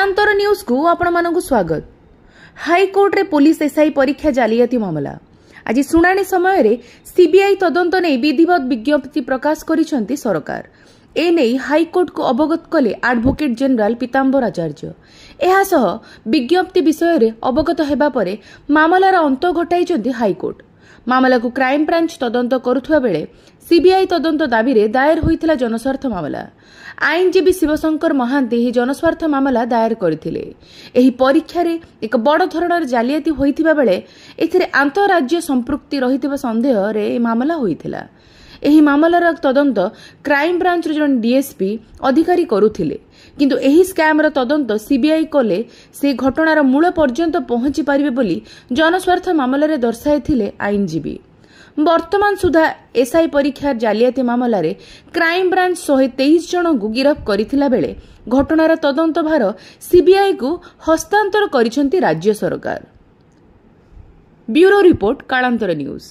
कालांतर न्यूज को आपण स्वागत। हाईकोर्ट रे पुलिस एसआई परीक्षा जालियाती मामला आज शुणाणी समय रे सीबीआई तदंत नहीं विधिवत विज्ञप्ति प्रकाश करिसेंती सरकार। एने हाईकोर्ट को अवगत कले एडवोकेट जनरल पीतांबर आचार्य। एहासह विज्ञप्ति विषय रे अवगत हेबा परे मामलार अंत घटाइछंती हाईकोर्ट। मामला को क्राइम ब्रांच तदंत करुथुवा बेले सीबीआई तदंत दाबी रे दायर होइथिला जनस्वार्थ मामला। आईनजीवी शिवशंकर महांती ही जनस्वार्थ मामला दायर करथिले। एही परीक्षा रे एक बड़ धरणर जालियाती होइथिबा बेले एथिरे आंतरराज्य संपृक्ति रहिथिबा संदेह रे मामला होइथिला। एही मामलार तदंत क्राइम ब्रांच रे जन डीएसपी अधिकारी करुथिले, किंतु एही स्कैम र तदंत सीबीआई कले से घटनार मूल पर्यंत पहुंची पारिबे बोली जनस्वार्थ मामला रे दर्शाइथिले आईनजीवी। वर्तमान सुधा एसआई परीक्षा जालियाती मामला रे क्राइम ब्रांच 123 जन को गिरफ्त करथिला बेले घटनार तदंत भार सीबीआई को हस्तांतर करिसेंती राज्य सरकार। ब्यूरो रिपोर्ट कालांतर न्यूज।